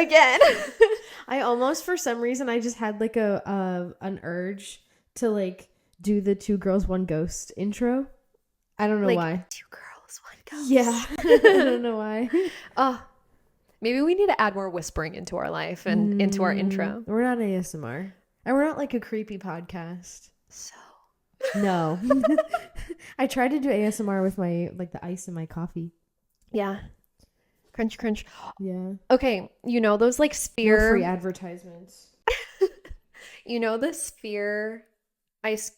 again. I almost, for some reason, I just had like an urge to like do the 2 girls, 1 ghost intro. I don't know like, why. 2 girls, 1 ghost. Yeah. I don't know why. Maybe we need to add more whispering into our life and into our intro. We're not ASMR. And we're not like a creepy podcast. So. No. I tried to do ASMR with my, like the ice in my coffee. Yeah. Crunch, crunch. Yeah. Okay. You know those like sphere. No free advertisements. You know the sphere ice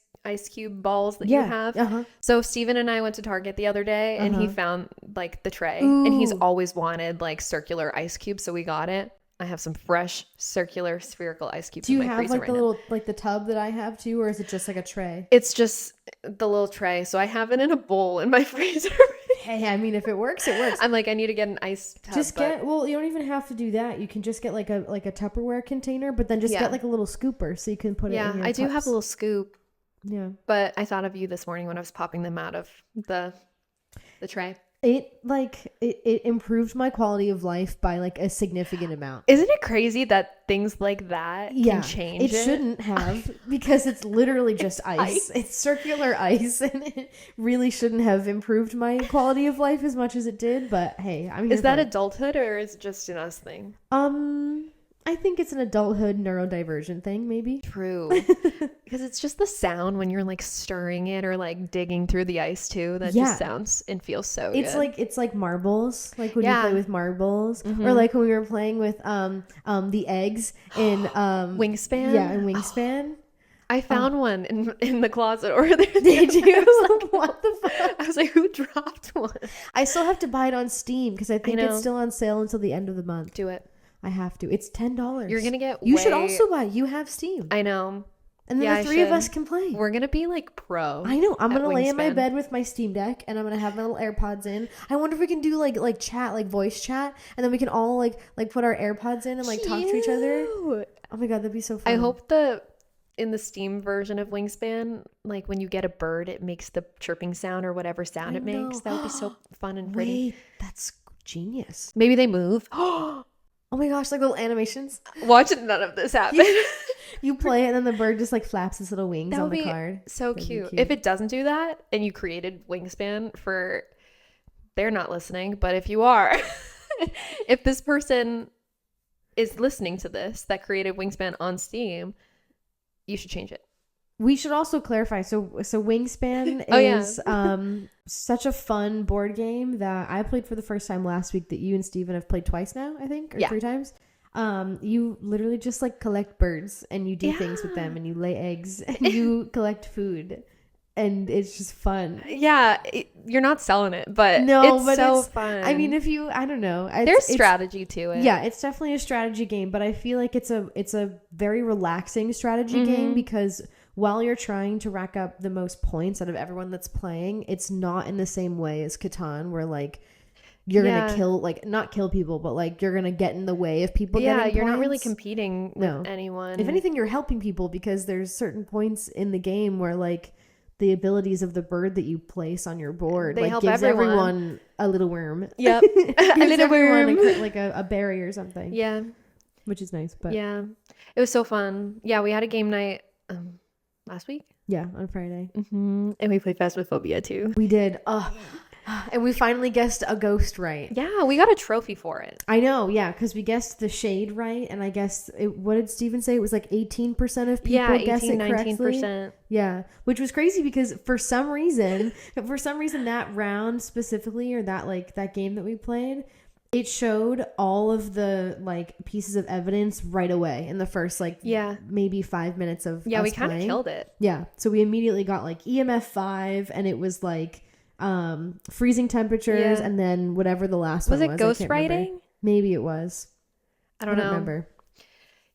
cube balls that you have? Uh-huh. So Steven and I went to Target the other day and he found like the tray. Ooh. And he's always wanted like circular ice cubes. So we got it. I have some fresh circular spherical ice cubes in my freezer. Do you have like the little, like the tub that I have too? Or is it just like a tray? It's just the little tray. So I have it in a bowl in my freezer. Hey, I mean, if it works, it works. I'm like, I need to get an ice tub. Well, you don't even have to do that. You can just get like a Tupperware container, but then just get like a little scooper so you can put it in your I do have a little scoop. Yeah. But I thought of you this morning when I was popping them out of the tray. It improved my quality of life by like a significant amount. Isn't it crazy that things like that can change it? It shouldn't have, because it's literally just ice. It's circular ice, and it really shouldn't have improved my quality of life as much as it did. But hey, I mean, is that adulthood or is it just an us thing? I think it's an adulthood neurodivergent thing, maybe. True. Because it's just the sound when you're like stirring it or like digging through the ice too. That just sounds and feels so good. It's like marbles. Like when you play with marbles. Or like when we were playing with the eggs in Wingspan. Yeah, in Wingspan. I found one in the closet over there. Did you? Like, what the fuck? I was like, who dropped one? I still have to buy it on Steam because I think it's still on sale until the end of the month. Do it. I have to. It's $10. You're gonna get. You should also buy. You have Steam. I know. And then the 3 of us can play. We're gonna be like pro. I know. I'm gonna lay in my bed with my Steam Deck, and I'm gonna have my little AirPods in. I wonder if we can do like chat, like voice chat, and then we can all like put our AirPods in and like talk to each other. Oh my god, that'd be so fun. I hope in the Steam version of Wingspan, like when you get a bird, it makes the chirping sound or whatever sound it makes. That would be so fun and pretty. Wait, that's genius. Maybe they move. Oh my gosh, like little animations. Watch none of this happen. You play it and then the bird just like flaps its little wings on the card. So cute. If it doesn't do that and you created Wingspan they're not listening, but if you are, if this person is listening to this that created Wingspan on Steam, you should change it. We should also clarify. So Wingspan is such a fun board game that I played for the first time last week that you and Steven have played twice now, I think, or 3 times. You literally just like collect birds and you do things with them and you lay eggs and you collect food and it's just fun. Yeah, you're not selling it, but it's fun. I mean, I don't know. There's strategy to it. Yeah, it's definitely a strategy game, but I feel like it's a very relaxing strategy game because while you're trying to rack up the most points out of everyone that's playing, it's not in the same way as Catan where like you're gonna kill, like not kill people, but like you're gonna get in the way of people getting points. You're not really competing with anyone. If anything, you're helping people because there's certain points in the game where like the abilities of the bird that you place on your board they like help gives everyone a little worm. Yep. A little worm. Like a berry or something. Yeah. Which is nice. But yeah. It was so fun. Yeah, we had a game night last week. Yeah, on Friday. And we played Phasmophobia too. We did. And we finally guessed a ghost right. Yeah, we got a trophy for it. I know, yeah, because we guessed the shade right, and I guess what did Steven say? It was like 18% of people guess it correctly. 19%. Yeah, which was crazy because for some reason that round specifically, or that game that we played, it showed all of the like pieces of evidence right away in the first maybe 5 minutes of us we kind of killed it. Yeah, so we immediately got like EMF 5, and it was like freezing temperatures, and then whatever the last one was. Was it ghost writing? Maybe it was. I don't know. Remember.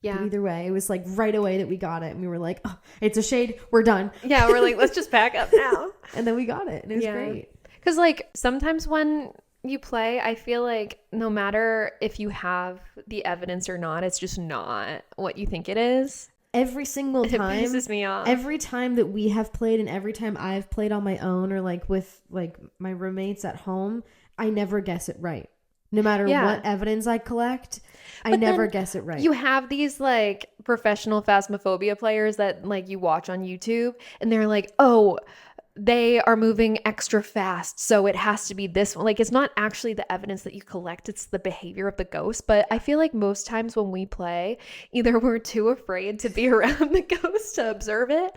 Yeah. But either way, it was like right away that we got it, and we were like, "Oh, it's a shade. We're done." Yeah, we're like, let's just pack up now. And then we got it, and it was great. Because like sometimes when you play, I feel like no matter if you have the evidence or not, it's just not what you think it is. Every single time. It pisses me off. Every time that we have played and every time I've played on my own or like with like my roommates at home, I never guess it right. No matter what evidence I collect, I never guess it right. You have these like professional phasmophobia players that like you watch on YouTube and they're like, oh, they are moving extra fast, so it has to be this one. Like, it's not actually the evidence that you collect, it's the behavior of the ghost. But I feel like most times when we play, either we're too afraid to be around the ghost to observe it,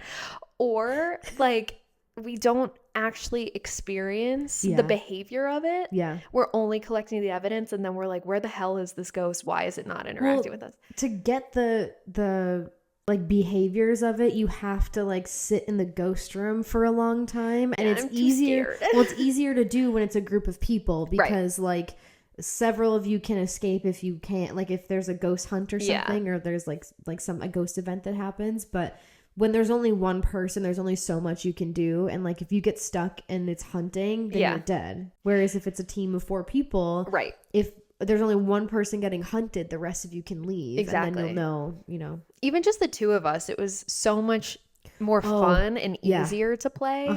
or like we don't actually experience the behavior of it. Yeah. We're only collecting the evidence and then we're like, where the hell is this ghost? Why is it not interacting with us? To get the like behaviors of it, you have to like sit in the ghost room for a long time, and it's easier. Well, it's easier to do when it's a group of people because like several of you can escape if you can't, like if there's a ghost hunt or something, or there's like a ghost event that happens. But when there's only one person, there's only so much you can do, and like if you get stuck and it's hunting, then you're dead. Whereas if it's a team of 4 people, if there's only one person getting hunted, the rest of you can leave. Exactly. And then you'll know, you know. Even just the 2 of us, it was so much more fun and easier to play.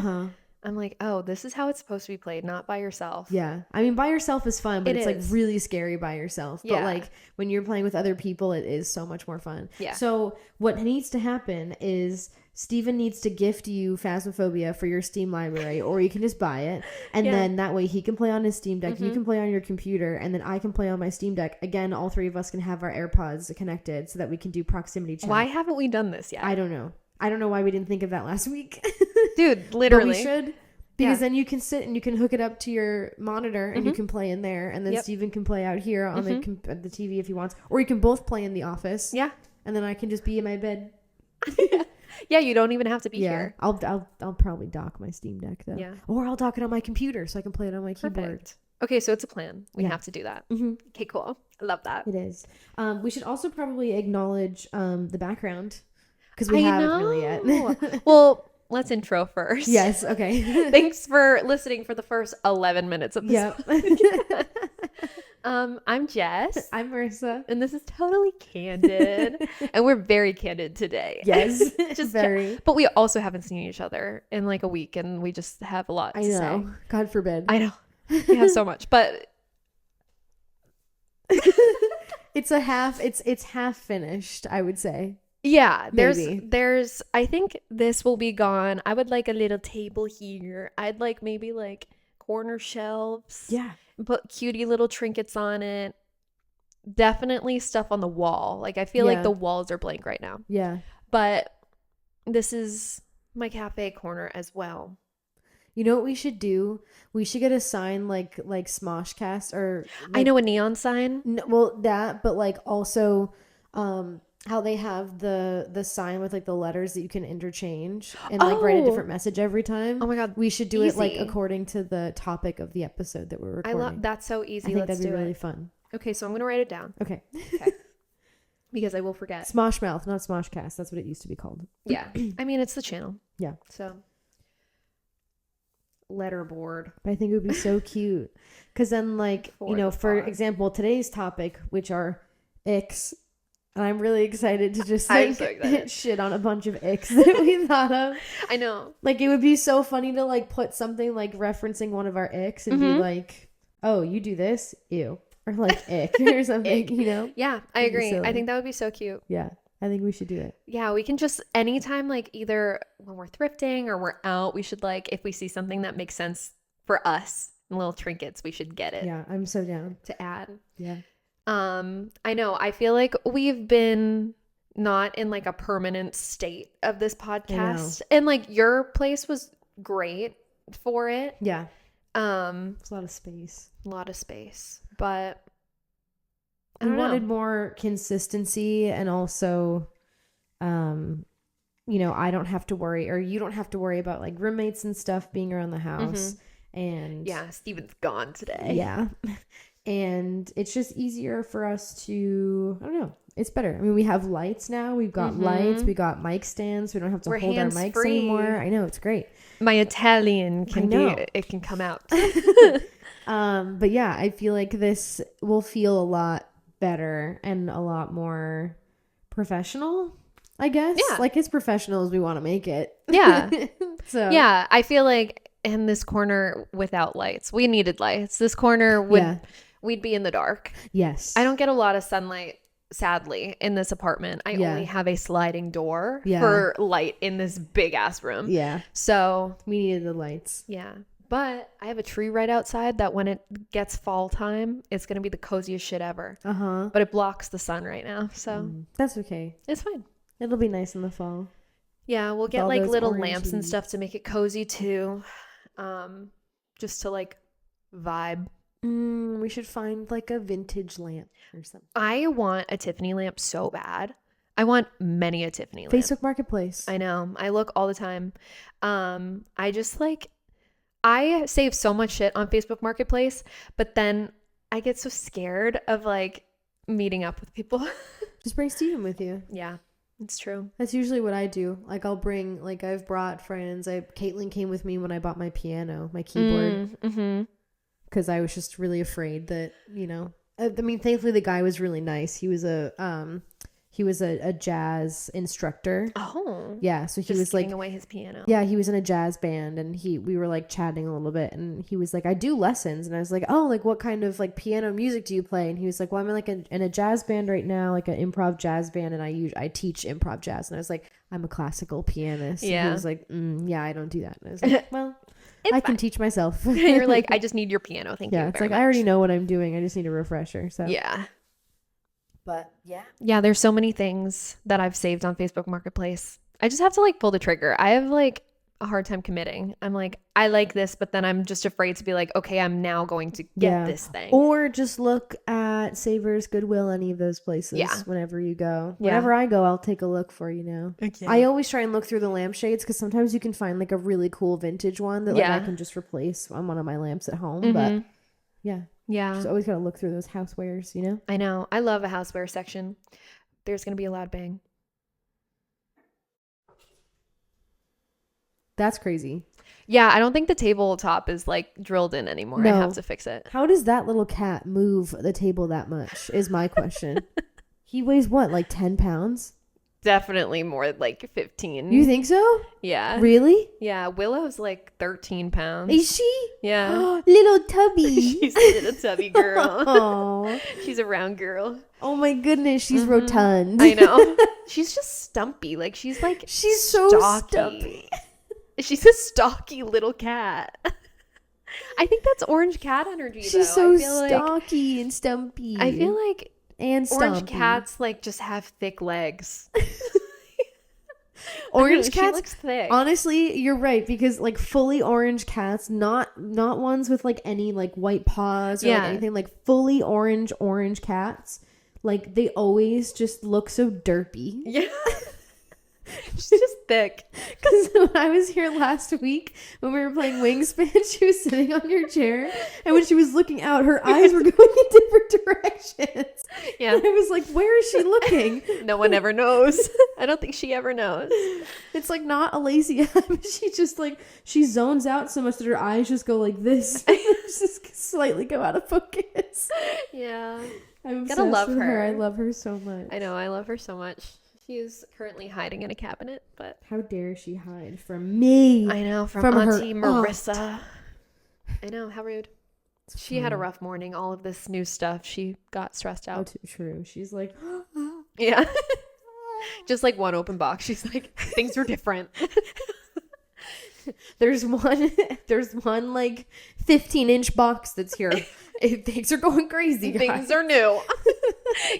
I'm like, oh, this is how it's supposed to be played, not by yourself. Yeah. I mean, by yourself is fun, but it's like really scary by yourself. Yeah. But like when you're playing with other people, it is so much more fun. Yeah. So what needs to happen is Steven needs to gift you Phasmophobia for your Steam library, or you can just buy it. And then that way he can play on his Steam Deck, you can play on your computer, and then I can play on my Steam Deck. Again, all 3 of us can have our AirPods connected so that we can do proximity chat. Why haven't we done this yet? I don't know. I don't know why we didn't think of that last week. Dude, literally. But we should. Because then you can sit and you can hook it up to your monitor and you can play in there. And then Steven can play out here on the TV if he wants. Or you can both play in the office. Yeah. And then I can just be in my bed. Yeah, you don't even have to be here. I'll probably dock my Steam Deck though. Yeah. Or I'll dock it on my computer so I can play it on my keyboard. Okay, so it's a plan. We have to do that. Okay, cool. I love that. It is. We should also probably acknowledge the background because we haven't really yet. Well, let's intro first. Yes. Okay. Thanks for listening for the first 11 minutes of this. Yep. I'm Jess. I'm Marissa. And this is Totally Candid. And we're very candid today. Yes. Just very. But we also haven't seen each other in like a week, and we just have a lot to say. God forbid. I know. We have so much. But it's half finished, I would say. Yeah, there's I think this will be gone. I would like a little table here. I'd like maybe like corner shelves. Yeah. Put cutie little trinkets on it. Definitely stuff on the wall. Like I feel like the walls are blank right now. Yeah. But this is my cafe corner as well. You know what we should do? We should get a sign like Smoshcast or like, I know, a neon sign. Well, that, but like also how they have the sign with like the letters that you can interchange and like write a different message every time. Oh my god, we should do it like according to the topic of the episode that we're recording. I love that's so easy. I think that'd be really fun. Okay, so I'm gonna write it down. Okay. Because I will forget. Smoshmouth, not Smoshcast. That's what it used to be called. Yeah. I mean, it's the channel. Yeah. So letterboard. But I think it would be so cute because then like for example, today's topic, which are icks. And I'm really excited to just like shit on a bunch of icks that we thought of. I know. Like it would be so funny to like put something like referencing one of our icks and be like, oh, you do this? Ew. Or like ick or something, you know? Yeah, I agree. I think that would be so cute. Yeah, I think we should do it. Yeah, we can just anytime like either when we're thrifting or we're out, we should like if we see something that makes sense for us, little trinkets, we should get it. Yeah, I'm so down. To add. Yeah. I know. I feel like we've been not in like a permanent state of this podcast, and like your place was great for it. Yeah. It's a lot of space. But we wanted more consistency, and also, I don't have to worry, or you don't have to worry about like roommates and stuff being around the house. And yeah, Steven's gone today. Yeah. And it's just easier for us to, I don't know, it's better. I mean, we have lights now. We've got lights. We got mic stands. We don't have to hold our mics anymore. I know, it's great. My Italian it can come out. But yeah, I feel like this will feel a lot better and a lot more professional, I guess. Yeah. Like as professional as we want to make it. Yeah. So yeah, I feel like in this corner without lights, we needed lights. This corner we'd be in the dark. Yes. I don't get a lot of sunlight, sadly, in this apartment. I only have a sliding door for light in this big ass room. Yeah. So we needed the lights. Yeah. But I have a tree right outside that when it gets fall time, it's going to be the coziest shit ever. Uh-huh. But it blocks the sun right now. So that's okay. It's fine. It'll be nice in the fall. Yeah. We'll get like little lamps and stuff to make it cozy too. Just to like vibe. We should find like a vintage lamp or something. I want a Tiffany lamp so bad. I want many a Tiffany lamp. Facebook Marketplace. I know. I look all the time. I just like, I save so much shit on Facebook Marketplace, but then I get so scared of like meeting up with people. Just bring Steven with you. Yeah, it's true. That's usually what I do. Like I'll bring, like I've brought friends. Caitlin came with me when I bought my piano, my keyboard. Because I was just really afraid that, you know, I mean, thankfully the guy was really nice. He was a jazz instructor. Oh. Yeah, so he just was like giving away his piano. Yeah, he was in a jazz band and we were like chatting a little bit and he was like, I do lessons. And I was like, oh, like what kind of like piano music do you play? And he was like, well, I'm in like in a jazz band right now, like an improv jazz band, and I teach improv jazz. And I was like, I'm a classical pianist. Yeah. And he was like, yeah, I don't do that. And I was like, well, I can teach myself. You're like, I just need your piano. Thank you. Yeah, it's like, I already know what I'm doing. I just need a refresher. So yeah. But yeah, there's so many things that I've saved on Facebook Marketplace. I just have to like pull the trigger. I have like a hard time committing. I'm like, I like this, but then I'm just afraid to be like, okay, I'm now going to get this thing. Or just look at Savers, Goodwill, any of those places. Yeah. Whenever you go. Whenever I go, I'll take a look for you now. Okay. I always try and look through the lampshades because sometimes you can find like a really cool vintage one that like I can just replace on one of my lamps at home. But yeah. Just always gotta look through those housewares, you know? I know. I love a houseware section. There's gonna be a loud bang. That's crazy. Yeah, I don't think the tabletop is like drilled in anymore. No. I have to fix it. How does that little cat move the table that much is my question. He weighs what, like 10 pounds? Definitely more like 15. You think so? Yeah. Really? Yeah. Willow's like 13 pounds. Is she? Yeah. Little tubby. She's a little tubby girl. Oh. She's a round girl. Oh my goodness. She's rotund. I know. She's just stumpy. Like she's so stumpy. She's a stocky little cat. I think that's orange cat energy. She's so stocky and stumpy. I feel like and orange cats like just have thick legs. Orange cats looks thick. Honestly, you're right, because like fully orange cats, not ones with like any like white paws or like anything, like fully orange cats, like they always just look so derpy. Yeah. She's just thick. Because when I was here last week, when we were playing Wingspan, she was sitting on your chair, and when she was looking out, her eyes were going in different directions. Yeah. And I was like, where is she looking? No one ever knows. I don't think she ever knows. It's like not a lazy eye, but she just like, she zones out so much that her eyes just go like this. Just slightly go out of focus. Yeah. I'm obsessed with her. I love her so much. I know. I love her so much. She is currently hiding in a cabinet, but how dare she hide from me? I know, from Auntie Marissa. I know, how rude. She had a rough morning. All of this new stuff, she got stressed out. Oh, true. She's like, yeah, just like one open box. She's like, things are different. There's one like 15-inch box that's here. Things are going crazy. Guys. Things are new.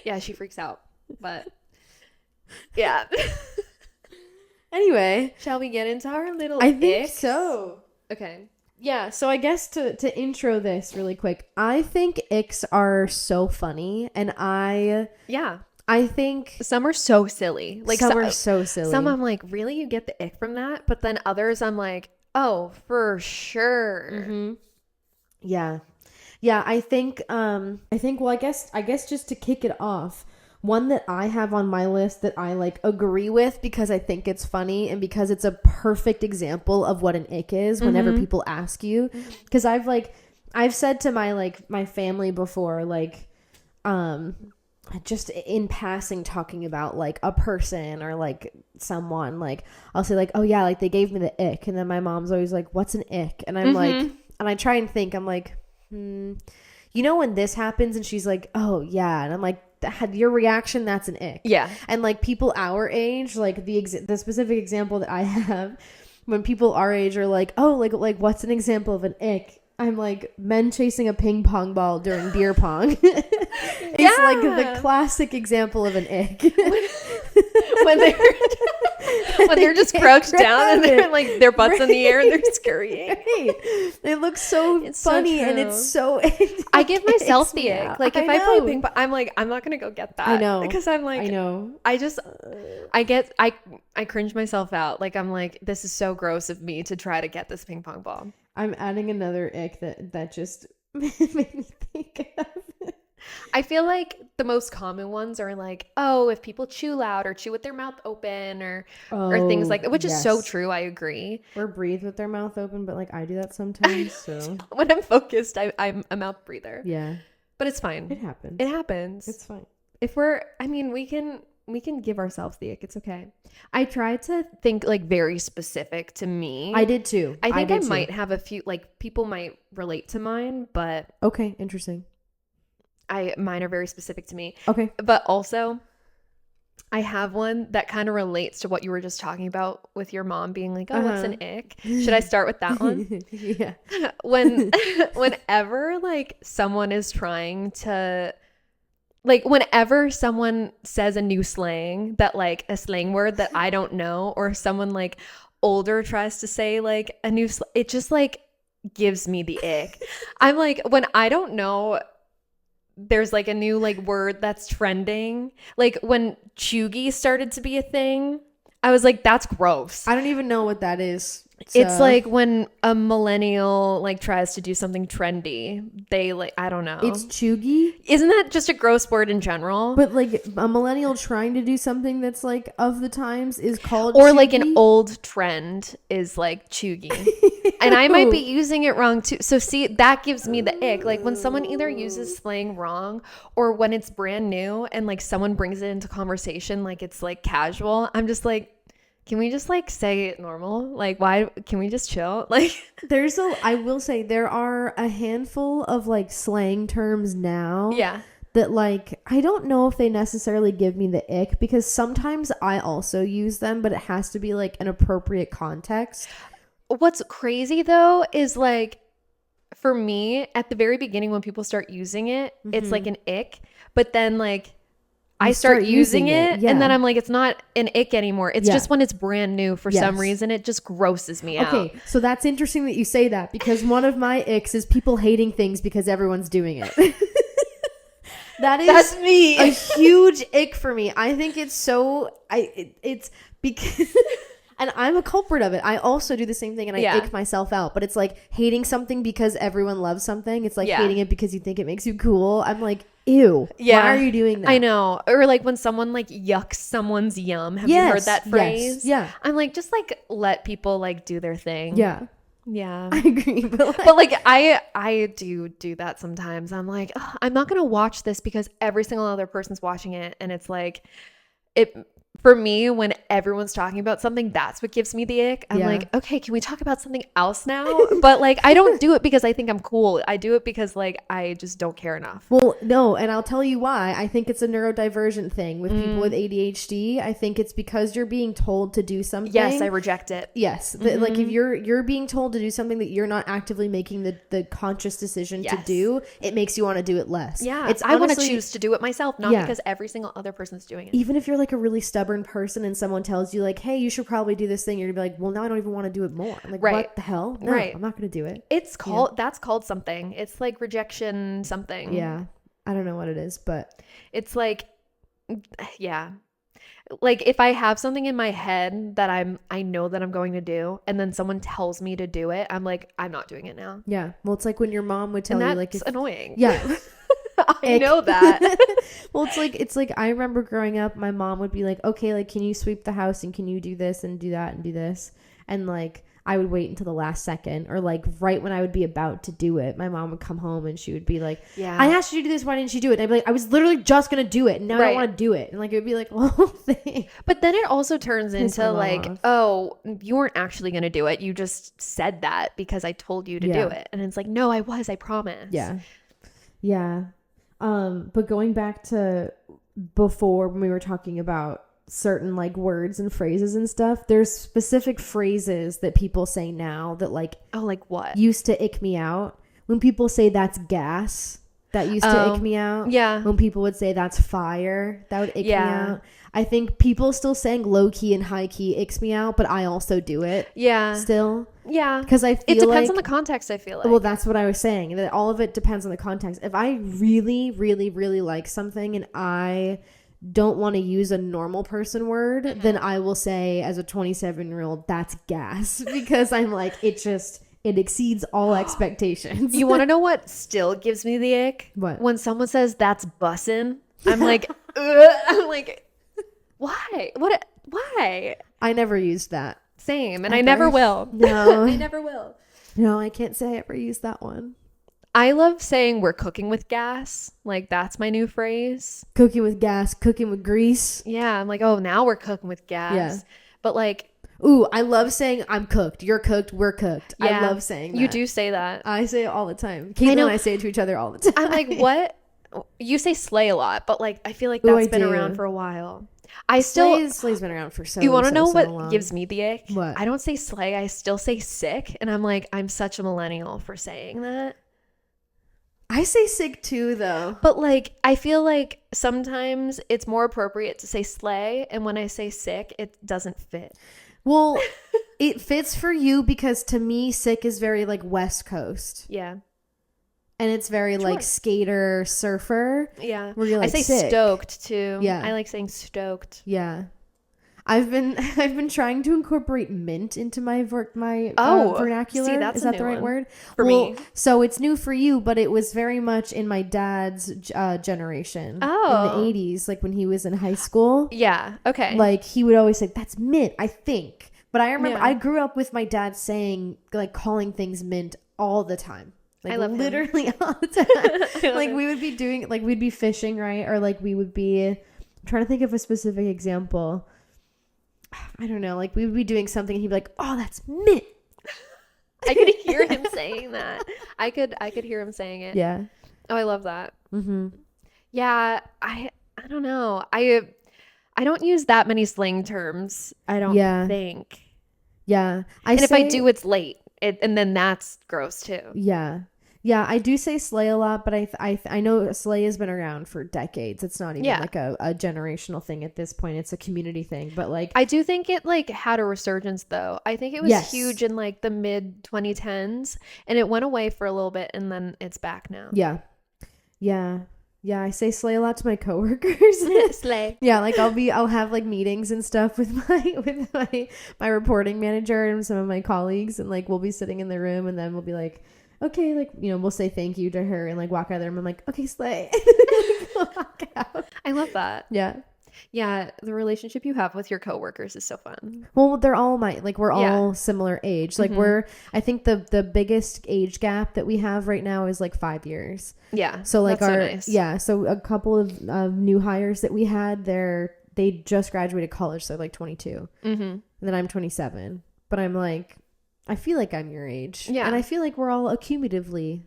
Yeah, she freaks out, but. Yeah. Anyway, shall we get into our little I think icks? So. Okay. Yeah, so I guess to intro this really quick, I think icks are so funny, and I think some are so silly. Like some are so silly. Some I'm like, really? You get the ick from that? But then others I'm like, oh, for sure. Mm-hmm. Yeah. Yeah, I think well, I guess just to kick it off, one that I have on my list that I like agree with because I think it's funny and because it's a perfect example of what an ick is whenever people ask you. Because I've said to my family before, like, just in passing talking about like a person or like someone, like I'll say like, oh yeah, like they gave me the ick. And then my mom's always like, what's an ick? And I'm like, and I try and think, I'm like, you know, when this happens and she's like, oh yeah. And I'm like, your reaction, that's an ick. Yeah. And like people our age, like the specific example that I have, when people our age are like, oh, like what's an example of an ick? I'm like, men chasing a ping pong ball during beer pong. It's like the classic example of an ick. when they're just crouched down and they're like their butts in the air and they're scurrying. It looks so funny and it's so. I give myself the ick. Like if I play ping pong, I'm like, I'm not gonna go get that. I know, because I'm like, I know. I cringe myself out. Like I'm like, this is so gross of me to try to get this ping pong ball. I'm adding another ick that just made me think of. I feel like the most common ones are like, oh, if people chew loud or chew with their mouth open or things like that, which is so true. I agree. Or breathe with their mouth open, but like I do that sometimes. So when I'm focused, I'm a mouth breather. Yeah. But it's fine. It happens. It happens. It's fine. If we can give ourselves the ick. It's okay. I tried to think like very specific to me. I did too. I think I might have a few, like people might relate to mine, but okay, interesting. Mine are very specific to me. Okay. But also I have one that kind of relates to what you were just talking about with your mom being like, oh, what's an ick? Should I start with that one? Yeah. Whenever like someone is trying to, like whenever someone says a new slang that like a slang word that I don't know, or someone like older tries to say like a new it just like gives me the ick. I'm like, when I don't know, there's like a new like word that's trending. Like when chuggy started to be a thing, I was like, that's gross. I don't even know what that is. So. It's like when a millennial like tries to do something trendy, they like, I don't know. It's chuggy? Isn't that just a gross word in general? But like a millennial trying to do something that's like of the times is called or chuggy? Like an old trend is like chuggy. And I might be using it wrong too. So see, that gives me the ick. Like when someone either uses slang wrong or when it's brand new and like someone brings it into conversation like it's like casual, I'm just like, can we just like say it normal? Like, why can we just chill? Like I will say there are a handful of like slang terms now. Yeah. That like, I don't know if they necessarily give me the ick because sometimes I also use them, but it has to be like an appropriate context. What's crazy though is like, for me at the very beginning when people start using it, it's like an ick, but then like, I start using it and then I'm like, it's not an ick anymore. It's just when it's brand new for some reason, it just grosses me out. Okay, so that's interesting that you say that because one of my icks is people hating things because everyone's doing it. That's me. A huge ick for me. I think it's so, it's because... And I'm a culprit of it. I also do the same thing and I ick myself out. But it's like hating something because everyone loves something. It's like hating it because you think it makes you cool. I'm like, ew. Yeah. Why are you doing that? I know. Or like when someone like yucks someone's yum. Have you heard that phrase? Yes. Yeah. I'm like, just like let people like do their thing. Yeah. Yeah. I agree. But like I do that sometimes. I'm like, I'm not going to watch this because every single other person's watching it. And it's like, for me, when everyone's talking about something, that's what gives me the ick. I'm like, okay, can we talk about something else now? But like, I don't do it because I think I'm cool. I do it because like, I just don't care enough. Well, no. And I'll tell you why. I think it's a neurodivergent thing with people with ADHD. I think it's because you're being told to do something. Yes, I reject it. Yes. Like if you're being told to do something that you're not actively making the conscious decision to do, it makes you want to do it less. Yeah. I want to choose to do it myself, not because every single other person's doing it. Even if you're like a really stubborn person and someone tells you like, hey, you should probably do this thing, you're gonna be like, well, now I don't even want to do it more. I'm like, what the hell? No, I'm not gonna do it. It's called that's called something. It's like rejection something. Yeah. I don't know what it is, but it's like, like if I have something in my head that I know that I'm going to do and then someone tells me to do it, I'm like, I'm not doing it now. Yeah. Well, it's like when your mom would tell you like, it's annoying. Yeah. I know that. Well, it's like I remember growing up, my mom would be like, okay, like, can you sweep the house and can you do this and do that and do this? And like, I would wait until the last second or like right when I would be about to do it, my mom would come home and she would be like, I asked you to do this. Why didn't you do it? And I'd be like, I was literally just going to do it. And now I don't want to do it. And like, it would be like, oh, thanks. But then it also turns into like, oh, you weren't actually going to do it. You just said that because I told you to do it. And it's like, no, I promise. Yeah. Yeah. But going back to before when we were talking about certain like words and phrases and stuff, there's specific phrases that people say now that like, oh, like what? Used to ick me out. When people say that's gas, that used to ick me out. Yeah. When people would say that's fire, that would ick me out. I think people still saying low key and high key icks me out, but I also do it. Yeah. Still. Yeah. Because I feel it depends on the context, I feel like. Well, that's what I was saying. That all of it depends on the context. If I really, really, really like something and I don't want to use a normal person word, then I will say as a 27-year-old, that's gas. Because I'm like, it exceeds all expectations. You want to know what still gives me the ick? What? When someone says that's bussin', I'm like, ugh. I'm like, why? What? Why? I never used that. Same. And I never will. No. I never will. No, I can't say I ever used that one. I love saying we're cooking with gas. Like, that's my new phrase. Cooking with gas, cooking with grease. Yeah. I'm like, oh, now we're cooking with gas. Yeah. But like, ooh, I love saying I'm cooked. You're cooked. We're cooked. Yeah, I love saying that. You do say that. I say it all the time. Caitlin and I say it to each other all the time. I'm like, what? You say slay a lot, but like, I feel like that's been around for a while. Slay's been around for so long. You want to know what long. gives me the ick? What? I don't say slay. I still say sick. And I'm like, I'm such a millennial for saying that. I say sick too, though. But like, I feel like sometimes it's more appropriate to say slay. And when I say sick, it doesn't fit. Well, it fits for you because to me, sick is very like West Coast. Yeah. And it's very like skater, surfer. Yeah. Where you're like, I say sick. stoked too. Yeah. I like saying stoked. Yeah. I've been trying to incorporate mint into my vernacular. See, that's is that the right one word for me? So it's new for you, but it was very much in my dad's generation. Oh, in the 80s, like when he was in high school. Yeah. Okay. Like he would always say, "That's mint," I think. But I remember I grew up with my dad saying, like, calling things mint all the time. Like I love literally all the time. Like we would be doing, like we'd be fishing, right? Or like we would be, I'm trying to think of a specific example. I don't know. Like we would be doing something and he'd be like, "Oh, that's mint." I could hear him saying that. I could hear him saying it. Yeah. Oh, I love that. Mm-hmm. Yeah. I don't know. I don't use that many slang terms. I don't think. Yeah. If I do, it's late. And then that's gross too. Yeah. Yeah, I do say slay a lot, but I know slay has been around for decades. It's not even like a generational thing at this point. It's a community thing. But like, I do think it like had a resurgence though. I think it was huge in like the mid 2010s, and it went away for a little bit, and then it's back now. Yeah, yeah, yeah. I say slay a lot to my coworkers. Slay. Yeah, like I'll have like meetings and stuff with my reporting manager and some of my colleagues, and like we'll be sitting in the room, and then we'll be like, okay, like, you know, we'll say thank you to her and like walk out of the room. I'm like, okay, slay. Walk out. I love that. Yeah. Yeah. The relationship you have with your coworkers is so fun. Well, they're all we're all similar age. Like I think the biggest age gap that we have right now is like 5 years. Yeah. So like that's so nice. So a couple of new hires that we had they just graduated college. So like 22 and then I'm 27, but I'm like, I feel like I'm your age. Yeah. And I feel like we're all accumulatively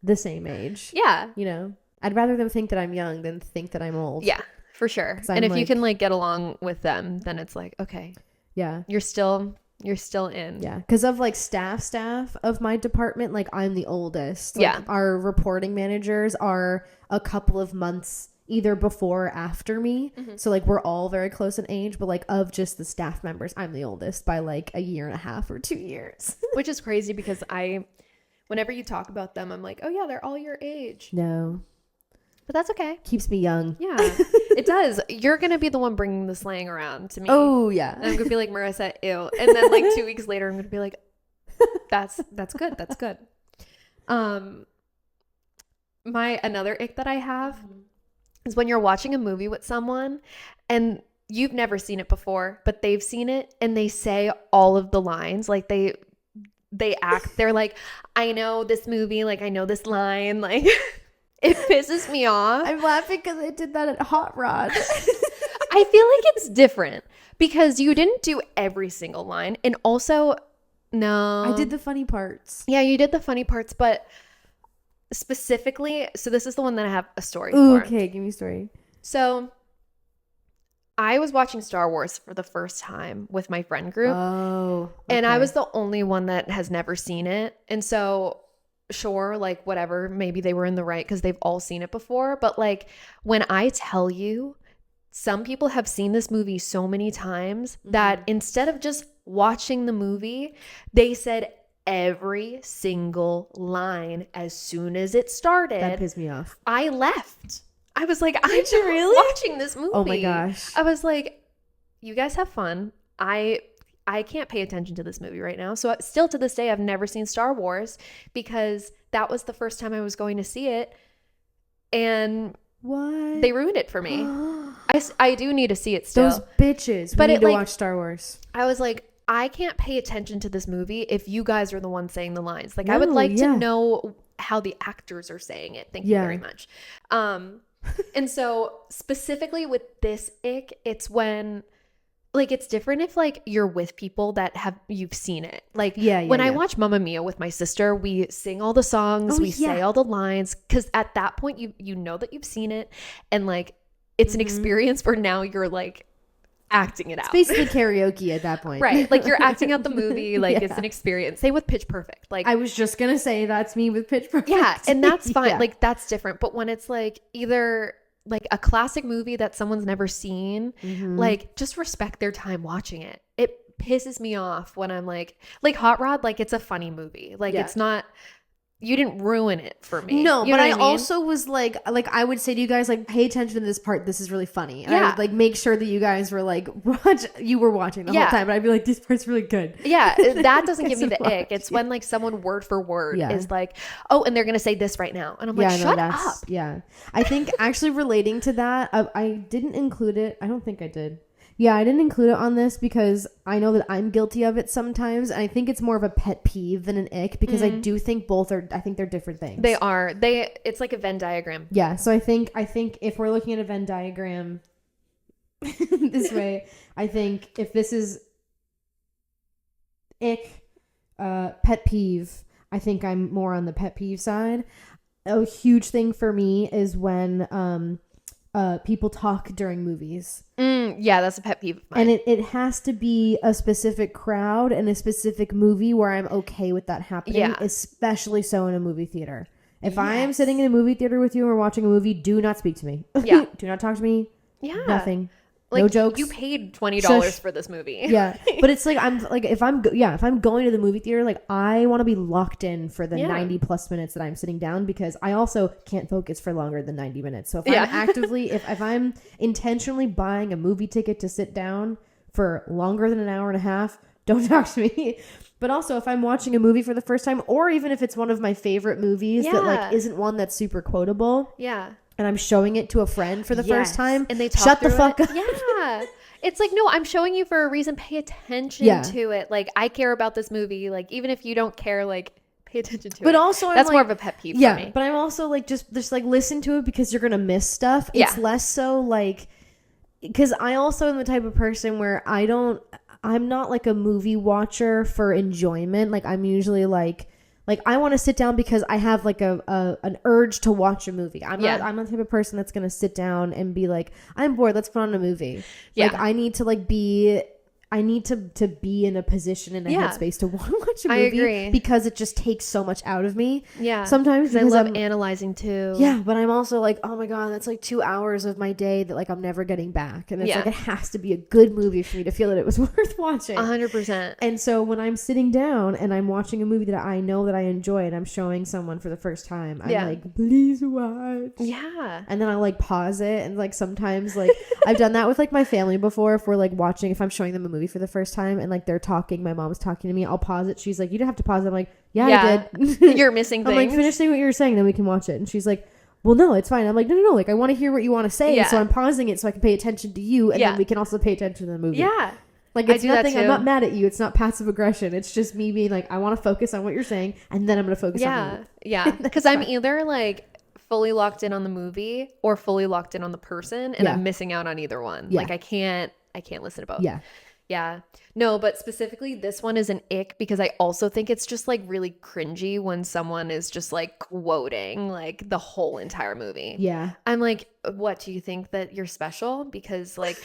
the same age. Yeah. You know, I'd rather them think that I'm young than think that I'm old. Yeah, for sure. And if you can like get along with them, then it's like, okay. Yeah. You're still in. Yeah. Because of like staff of my department, like I'm the oldest. Like, our reporting managers are a couple of months either before or after me. So like we're all very close in age, but like of just the staff members, I'm the oldest by like a year and a half or 2 years. Which is crazy because whenever you talk about them, I'm like, oh yeah, they're all your age. No. But that's okay. Keeps me young. Yeah, it does. You're going to be the one bringing the slang around to me. Oh yeah. And I'm going to be like, Marissa, ew. And then like 2 weeks later, I'm going to be like, that's good. That's good. Another ick that I have is when you're watching a movie with someone and you've never seen it before, but they've seen it and they say all of the lines. Like they act, they're like, I know this movie, like I know this line, like it pisses me off. I'm laughing because I did that at Hot Rod. I feel like it's different because you didn't do every single line. And also No. I did the funny parts. Yeah, you did the funny parts, but specifically, so this is the one that I have a story Ooh, for. okay, give me a story. So I was watching Star Wars for the first time with my friend group. Oh. Okay. And I was the only one that has never seen it. And so, sure, like whatever, maybe they were in the right because they've all seen it before. But like when I tell you, some people have seen this movie so many times that instead of just watching the movie, they said every single line as soon as it started. That pissed me off. I left. I was like, I'm really watching this movie. Oh my gosh. I was like, you guys have fun. I can't pay attention to this movie right now. So still to this day, I've never seen Star Wars because that was the first time I was going to see it. And what? They ruined it for me. I do need to see it still. Those bitches. We need to watch Star Wars. I was like, I can't pay attention to this movie if you guys are the ones saying the lines. Like, I would like to know how the actors are saying it. Thank you very much. And so specifically with this ick, it's when like it's different if like you're with people that you've seen it. Like when I watch Mamma Mia with my sister, we sing all the songs, we say all the lines, because at that point you know that you've seen it, and like it's an experience where now you're like acting it out. It's basically karaoke at that point. Right. Like you're acting out the movie. Like it's an experience. Same with Pitch Perfect. Like I was just gonna say that's me with Pitch Perfect. Yeah. And that's fine. Like that's different. But when it's like either like a classic movie that someone's never seen, like just respect their time watching it. It pisses me off when I'm like Hot Rod, like it's a funny movie. Like it's not, you didn't ruin it for me. No, you but know I what mean? also was like I would say to you guys, like, pay attention to this part. This is really funny. And I would like make sure that you guys were like, you were watching the whole time. But I'd be like, this part's really good. Yeah, that doesn't give me the ick. It's when like someone word for word is like, oh, and they're going to say this right now. And I'm like, shut up. Yeah. I think actually relating to that, I didn't include it. I don't think I did. Yeah, I didn't include it on this because I know that I'm guilty of it sometimes. And I think it's more of a pet peeve than an ick because I do think I think they're different things. They are. It's like a Venn diagram. Yeah. So I think if we're looking at a Venn diagram this way, I think if this is ick, pet peeve, I think I'm more on the pet peeve side. A huge thing for me is when people talk during movies. Yeah, that's a pet peeve of mine. And it has to be a specific crowd and a specific movie where I'm okay with that happening, especially so in a movie theater. If I am sitting in a movie theater with you and we're watching a movie, do not speak to me. Yeah. Do not talk to me. Yeah. Nothing. Like, no jokes. You paid $20 for this movie. Yeah. But it's like if I'm going to the movie theater, like I want to be locked in for the 90 plus minutes that I'm sitting down, because I also can't focus for longer than 90 minutes. So if I'm actively if I'm intentionally buying a movie ticket to sit down for longer than an hour and a half, don't talk to me. But also if I'm watching a movie for the first time, or even if it's one of my favorite movies that like isn't one that's super quotable. Yeah. And I'm showing it to a friend for the first time, and they talk shut the fuck up. Yeah. It's like, no, I'm showing you for a reason. Pay attention to it. Like, I care about this movie. Like, even if you don't care, like, pay attention to it. But also, that's more of a pet peeve for me. But I'm also like, just like listen to it because you're going to miss stuff. It's less so like, because I also am the type of person where I'm not like a movie watcher for enjoyment. Like, I'm usually like I want to sit down because I have like an urge to watch a movie. I'm not the type of person that's going to sit down and be like, I'm bored, let's put on a movie. Yeah. Like I need to be in a position in a headspace to want to watch a movie. I agree. Because it just takes so much out of me. Yeah. Sometimes because I love analyzing too. Yeah, but I'm also like, oh my God, that's like 2 hours of my day that like I'm never getting back. And it's like it has to be a good movie for me to feel that it was worth watching. 100%. And so when I'm sitting down and I'm watching a movie that I know that I enjoy and I'm showing someone for the first time, I'm like, please watch. Yeah. And then I like pause it, and like sometimes like I've done that with like my family before. If we're like watching, if I'm showing them a movie for the first time and like they're talking, my mom's talking to me, I'll pause it. She's like, you don't have to pause it. I'm like, I did. You're missing things. I'm like, finish saying what you were saying, then we can watch it. And she's like, well, no, it's fine. I'm like, no, like I want to hear what you want to say, so I'm pausing it so I can pay attention to you, and then we can also pay attention to the movie. Yeah. Like it's nothing. I'm not mad at you. It's not passive aggression. It's just me being like, I want to focus on what you're saying, and then I'm going to focus on the movie. Yeah. Because I'm either like fully locked in on the movie or fully locked in on the person, and I'm missing out on either one. Like I can't listen to both. Yeah. Yeah. No, but specifically this one is an ick because I also think it's just like really cringy when someone is just like quoting like the whole entire movie. Yeah. I'm like, what, do you think that you're special? Because like,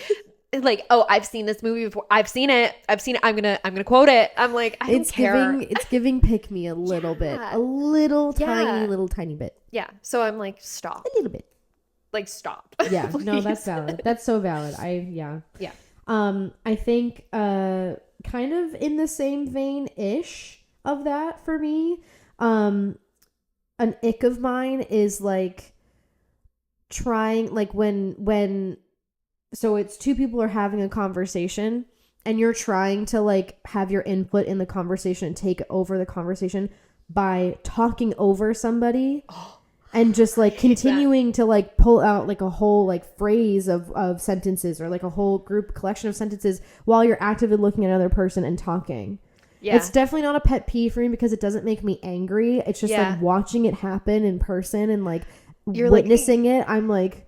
oh, I've seen this movie before. I've seen it. I'm gonna quote it. I'm like, I don't care. It's giving pick me a little bit. A little tiny bit. Yeah. So I'm like, stop. A little bit. Like, stop. Yeah. No, that's valid. That's so valid. Yeah. I think kind of in the same vein-ish of that for me, an ick of mine is like trying, like when so it's two people are having a conversation and you're trying to like have your input in the conversation and take over the conversation by talking over somebody. And just like continuing to like pull out like a whole like phrase of sentences or like a whole group collection of sentences while you're actively looking at another person and talking. Yeah. It's definitely not a pet peeve for me because it doesn't make me angry. It's just like watching it happen in person and like you're witnessing it. I'm like,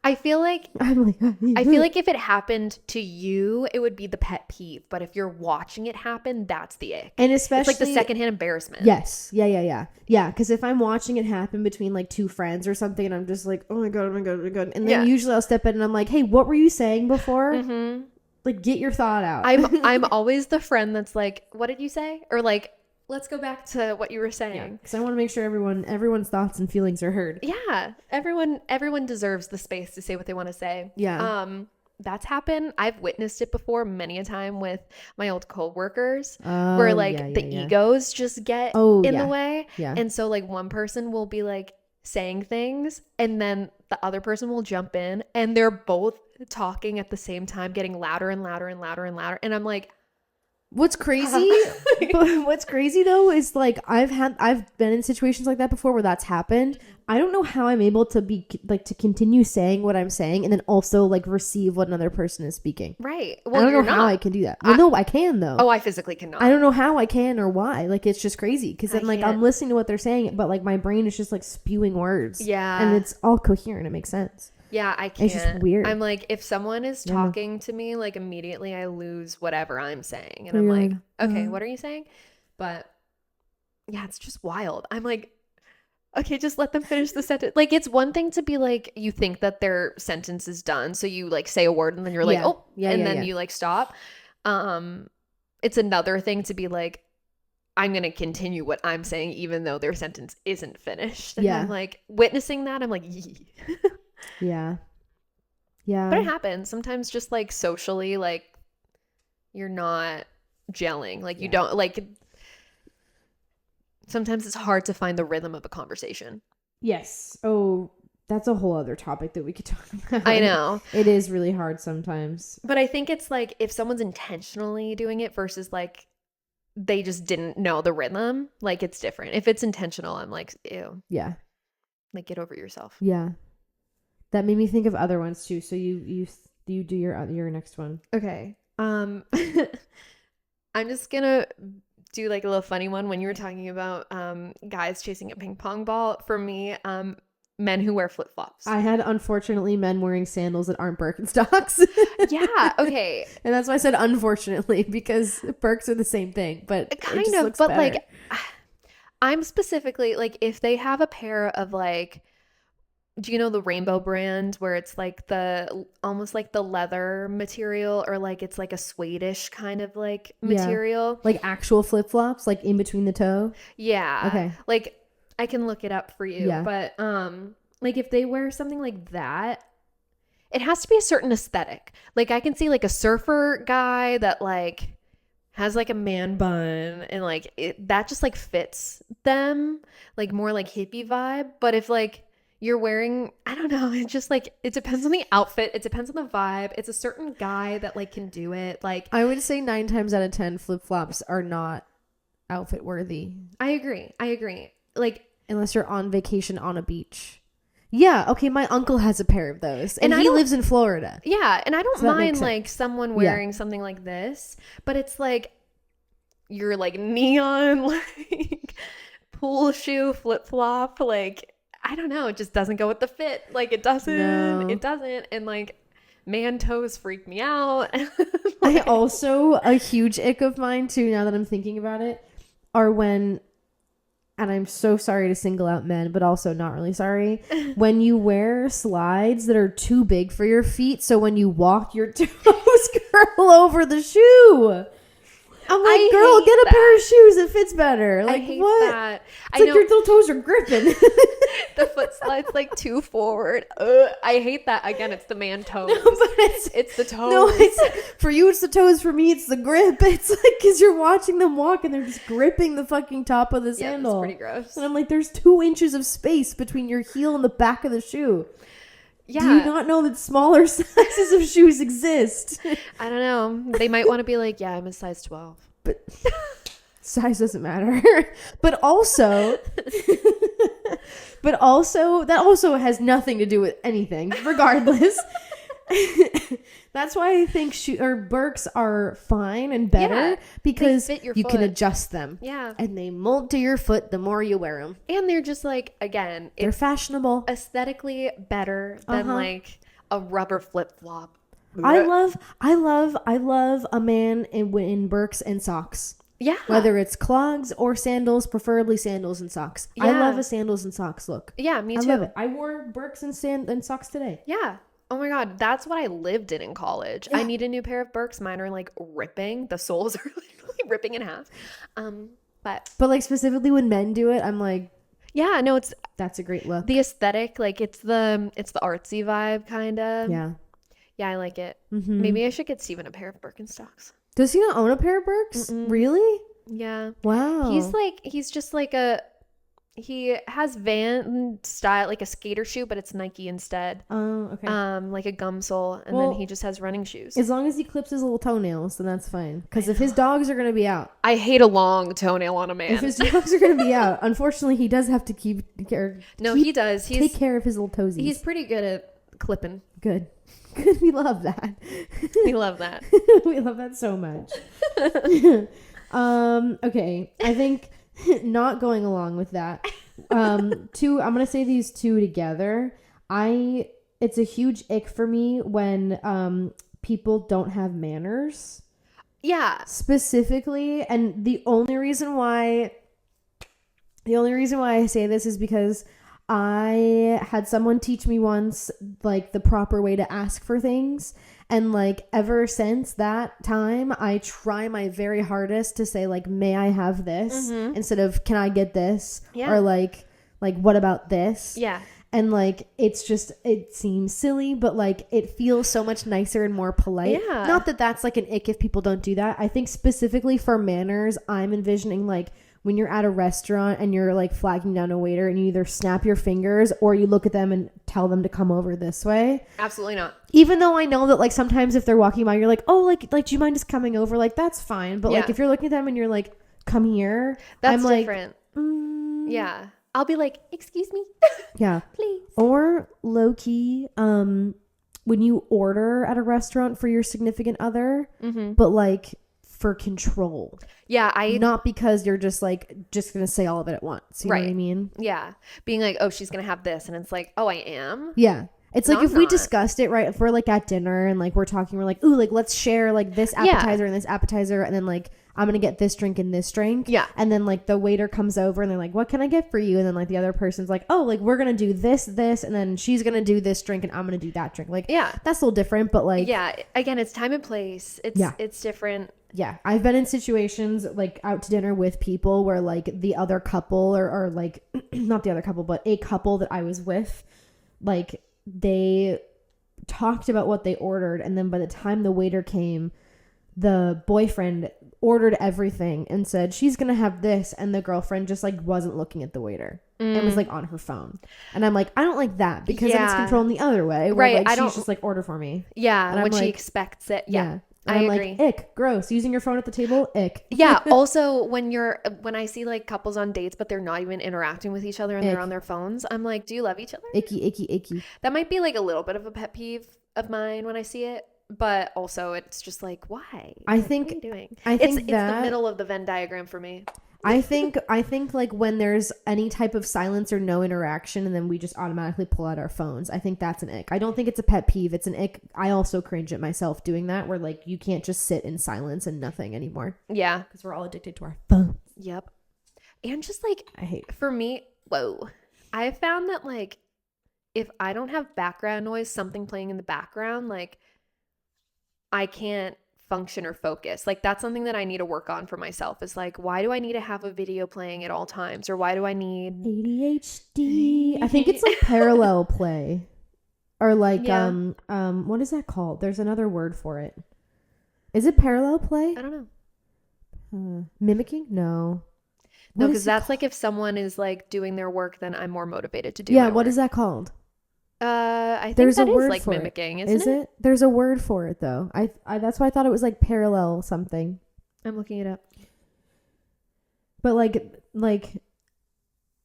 I feel like if it happened to you, it would be the pet peeve. But if you're watching it happen, that's the ick. And especially it's like the secondhand embarrassment. Yes. Yeah. Because if I'm watching it happen between like two friends or something, and I'm just like, oh my god, and then usually I'll step in and I'm like, hey, what were you saying before? Mm-hmm. Like, get your thought out. I'm always the friend that's like, what did you say? Or like, let's go back to what you were saying. Because I want to make sure everyone's thoughts and feelings are heard. Yeah. Everyone deserves the space to say what they want to say. Yeah. That's happened. I've witnessed it before many a time with my old coworkers where like the egos just get in the way. Yeah. And so like one person will be like saying things and then the other person will jump in and they're both talking at the same time, getting louder and louder and louder and louder. And I'm like, What's crazy though is like I've been in situations like that before where that's happened. I don't know how I'm able to be like to continue saying what I'm saying and then also like receive what another person is speaking. Right. Well, I don't know how I can do that. Well, no, I can though. Oh, I physically cannot. I don't know how I can or why. Like it's just crazy because then like I'm listening to what they're saying, but like my brain is just like spewing words. Yeah. And it's all coherent. It makes sense. Yeah, I can't. It's just weird. I'm like, if someone is talking to me, like immediately I lose whatever I'm saying. And I'm like, okay, what are you saying? But yeah, it's just wild. I'm like, okay, just let them finish the sentence. Like, it's one thing to be like, you think that their sentence is done. So you like say a word and then you're like, then you like stop. It's another thing to be like, I'm going to continue what I'm saying, even though their sentence isn't finished. And I'm like, witnessing that, I'm like, yee. Yeah. But it happens sometimes, just like socially, like you're not gelling, like you don't like. Sometimes it's hard to find the rhythm of a conversation. Yes. Oh, that's a whole other topic that we could talk about. I know. It is really hard sometimes. But I think it's like if someone's intentionally doing it versus like they just didn't know the rhythm, like it's different. If it's intentional, I'm like, ew. Yeah. Like, get over yourself. Yeah. That made me think of other ones too. So you do your next one. Okay. I'm just gonna do like a little funny one. When you were talking about guys chasing a ping pong ball, for me, men who wear flip-flops. I had, unfortunately, men wearing sandals that aren't Birkenstocks. Yeah, okay. And that's why I said unfortunately, because Birks are the same thing, but kind of, but better. Like I'm specifically like if they have a pair of like, do you know the Rainbow brand where it's like the almost like the leather material or like it's like a suede-ish kind of like material? Like actual flip-flops, like in between the toe? Yeah. Okay. Like I can look it up for you. Yeah. But like if they wear something like that, it has to be a certain aesthetic. Like I can see like a surfer guy that like has like a man bun and like that just like fits them, like more like hippie vibe. But if like you're wearing, I don't know, it's just like, it depends on the outfit. It depends on the vibe. It's a certain guy that like can do it. Like I would say 9 times out of 10 flip-flops are not outfit worthy. I agree. Like unless you're on vacation on a beach. Yeah. Okay. My uncle has a pair of those and he lives in Florida. Yeah. And I don't mind like someone wearing something like this, but it's like, you're like neon, like pool shoe, flip-flop, like, I don't know. It just doesn't go with the fit. Like it doesn't. No. It doesn't. And like, Man toes freak me out. I also, a huge ick of mine too, now that I'm thinking about it, are when, and I'm so sorry to single out men, but also not really sorry, when you wear slides that are too big for your feet, so when you walk, your toes curl over the shoe. I'm like, girl, get a pair of shoes that fits better. Like, I hate what? That. It's like your little toes are gripping. The foot slides like too forward. I hate that. Again, it's the man toes. No, but it's the toes. No, for you, it's the toes. For me, it's the grip. It's like, because you're watching them walk and they're just gripping the fucking top of the sandal. Yeah, it's pretty gross. And I'm like, there's 2 inches of space between your heel and the back of the shoe. Yeah. Do you not know that smaller sizes of shoes exist? I don't know. They might want to be like, yeah, I'm a size 12. But size doesn't matter. But also, that also has nothing to do with anything, regardless. That's why I think Birks are fine and better, because you can adjust them. Yeah. And they mold to your foot the more you wear them. And they're just like, again, they're fashionable. Aesthetically better than like a rubber flip-flop. I love a man in Birks and socks. Yeah. Whether it's clogs or sandals, preferably sandals and socks. Yeah. I love a sandals and socks look. Yeah, me too. I love it. I wore Birks and socks today. Yeah. Oh my God, that's what I lived in college. Yeah. I need a new pair of Birks. Mine are like ripping. The soles are literally ripping in half. But like specifically when men do it, I'm like, yeah, no, that's a great look. The aesthetic, like it's the artsy vibe kind of. Yeah. Yeah, I like it. Mm-hmm. Maybe I should get Steven a pair of Birkenstocks. Does he not own a pair of Birks? Mm-mm. Really? Yeah. Wow. He's just like he has Van style, like a skater shoe, but it's Nike instead. Oh, okay. Like a gum sole, and then he just has running shoes. As long as he clips his little toenails, then that's fine. Because if his dogs are going to be out. I hate a long toenail on a man. If his dogs are going to be out, unfortunately, he does have to keep care. No, he does. Take care of his little toesies. He's pretty good at clipping. Good. Good. We love that. We love that. We love that so much. Okay. I think not going along with that. I'm gonna say these two together. It's a huge ick for me when people don't have manners. Yeah. Specifically, and the only reason why I say this is because I had someone teach me once like the proper way to ask for things, and like ever since that time I try my very hardest to say like, may I have this, instead of can I get this, or like what about this. And like it seems silly, but like it feels so much nicer and more polite. Not that that's like an ick if people don't do that. I think specifically for manners, I'm envisioning like when you're at a restaurant and you're like flagging down a waiter and you either snap your fingers or you look at them and tell them to come over this way. Absolutely not. Even though I know that like sometimes if they're walking by, you're like, oh, like do you mind just coming over? Like that's fine. But like if you're looking at them and you're like, come here. That's I'm different. Like, yeah. I'll be like, excuse me. Yeah. Please. Or low key, when you order at a restaurant for your significant other, but like for control. Yeah, not because you're just gonna say all of it at once. You know what I mean? Yeah. Being like, oh, she's gonna have this, and it's like, oh, I am. Yeah. It's like if we discussed it, right? If we're like at dinner and like we're talking, we're like, ooh, like let's share like this appetizer and this appetizer, and then like I'm gonna get this drink and this drink. Yeah. And then like the waiter comes over and they're like, what can I get for you? And then like the other person's like, oh, like we're gonna do this, and then she's gonna do this drink and I'm gonna do that drink. Like, yeah, that's a little different, but like, yeah, again, it's time and place. It's different. Yeah, I've been in situations like out to dinner with people where like the other couple or like not the other couple, but a couple that I was with, like they talked about what they ordered, and then by the time the waiter came, the boyfriend ordered everything and said she's gonna have this, and the girlfriend just like wasn't looking at the waiter and was like on her phone. And I'm like, I don't like that, because then it's controlling the other way, where, right? Like, she's just like, order for me. Yeah, and when she expects it. Yeah. And I'm agree. Like, ick, gross. Using your phone at the table, ick. Yeah. Also, when I see like couples on dates, but they're not even interacting with each other and they're on their phones, I'm like, do you love each other? Icky, icky, icky. That might be like a little bit of a pet peeve of mine when I see it, but also it's just like, why? I think, what are you doing? I think it's the middle of the Venn diagram for me. I think like when there's any type of silence or no interaction and then we just automatically pull out our phones, I think that's an ick. I don't think it's a pet peeve. It's an ick. I also cringe at myself doing that, where like you can't just sit in silence and nothing anymore. Yeah. Because we're all addicted to our phones. Yep. And just like, I hate. For me, I found that like if I don't have background noise, something playing in the background, like I can't function or focus. Like that's something that I need to work on for myself, is like, why do I need to have a video playing at all times, or why do I need ADHD? I think it's like parallel play, or like what is that called? There's another word for it. Is it parallel play? I don't know. Mimicking? No, because that's like if someone is like doing their work, then I'm more motivated to do my work. What is that called? I think there's that is like mimicking, isn't it? There's a word for it though. I that's why I thought it was like parallel something. I'm looking it up. But like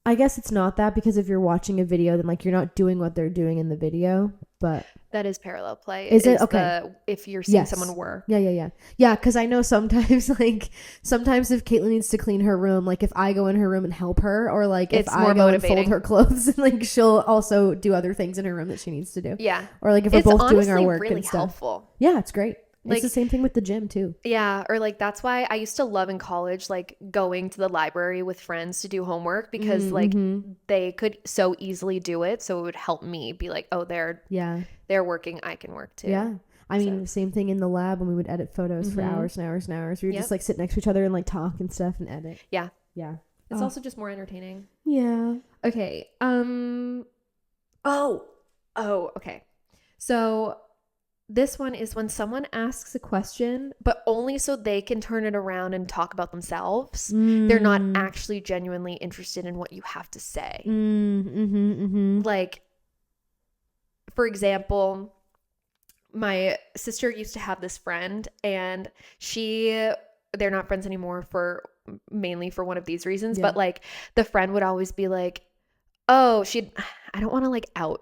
I guess it's not that, because if you're watching a video, then like you're not doing what they're doing in the video. But that is parallel play. Is it? Okay. If you're seeing someone work. Yeah, because I know sometimes if Caitlin needs to clean her room, like if I go in her room and help her, or like if I go and fold her clothes, and like she'll also do other things in her room that she needs to do. Yeah. Or like if we're both doing our work really and stuff. Helpful. Yeah, it's great. Like, it's the same thing with the gym too. Yeah, or like that's why I used to love in college like going to the library with friends to do homework, because like they could so easily do it, so it would help me be like, oh, they're working, I can work too. Yeah. I mean, same thing in the lab when we would edit photos for hours and hours and hours. We would just like sit next to each other and like talk and stuff and edit. Yeah. Yeah. It's also just more entertaining. Yeah. Okay. Okay. So this one is when someone asks a question, but only so they can turn it around and talk about themselves. They're not actually genuinely interested in what you have to say. Like, for example, my sister used to have this friend, and they're not friends anymore mainly for one of these reasons. But like the friend would always be like, oh, I don't want to like out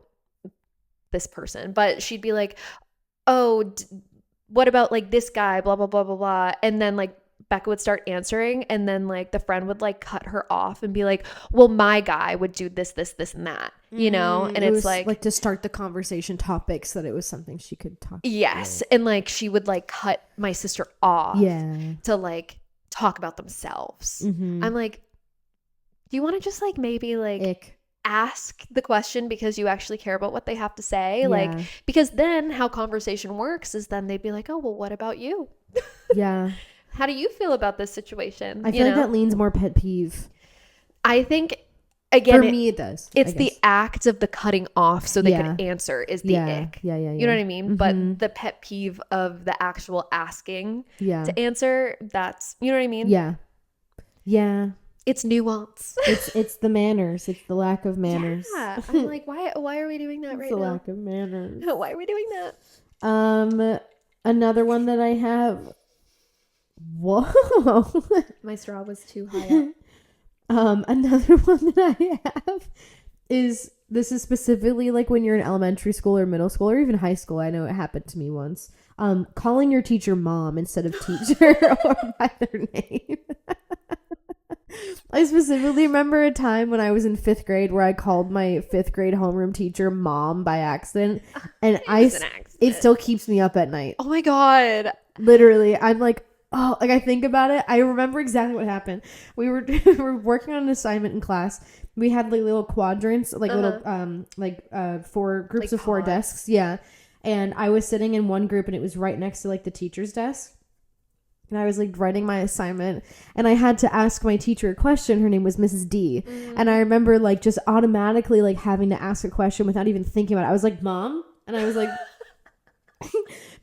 this person, but she'd be like, oh, what about like this guy, blah, blah, blah, blah, blah. And then like Becca would start answering, and then like the friend would like cut her off and be like, well, my guy would do this, this, this, and that, you know? And it's like to start the conversation topics, that it was something she could talk about. Yes. And like she would like cut my sister off to like talk about themselves. I'm like, do you want to just like maybe like ask the question because you actually care about what they have to say? Like, because then how conversation works is then they'd be like, oh, well, what about you? Yeah. How do you feel about this situation? I feel like that leans more pet peeve. I think, again, for me it does. It's the act of the cutting off so they can answer is the ick. Yeah. You know what I mean? But the pet peeve of the actual asking to answer, that's, you know what I mean? Yeah. Yeah. It's nuance. It's the manners. It's the lack of manners. Yeah. I'm like, why are we doing that right now? It's the lack of manners. Why are we doing that? Another one that I have. Whoa. My straw was too high up. Another one that I have is, this is specifically like when you're in elementary school or middle school or even high school. I know it happened to me once. Calling your teacher mom instead of teacher or by their name. I specifically remember a time when I was in 5th grade where I called my 5th grade homeroom teacher mom by accident, and it still keeps me up at night. Oh my God. Literally, I'm like, oh, like I think about it, I remember exactly what happened. We were working on an assignment in class. We had like little quadrants, like little 4 groups of 4 desks. Yeah. And I was sitting in one group, and it was right next to like the teacher's desk. And I was like writing my assignment, and I had to ask my teacher a question. Her name was Mrs. D. And I remember like just automatically like having to ask a question without even thinking about it. I was like, Mom? And I was like,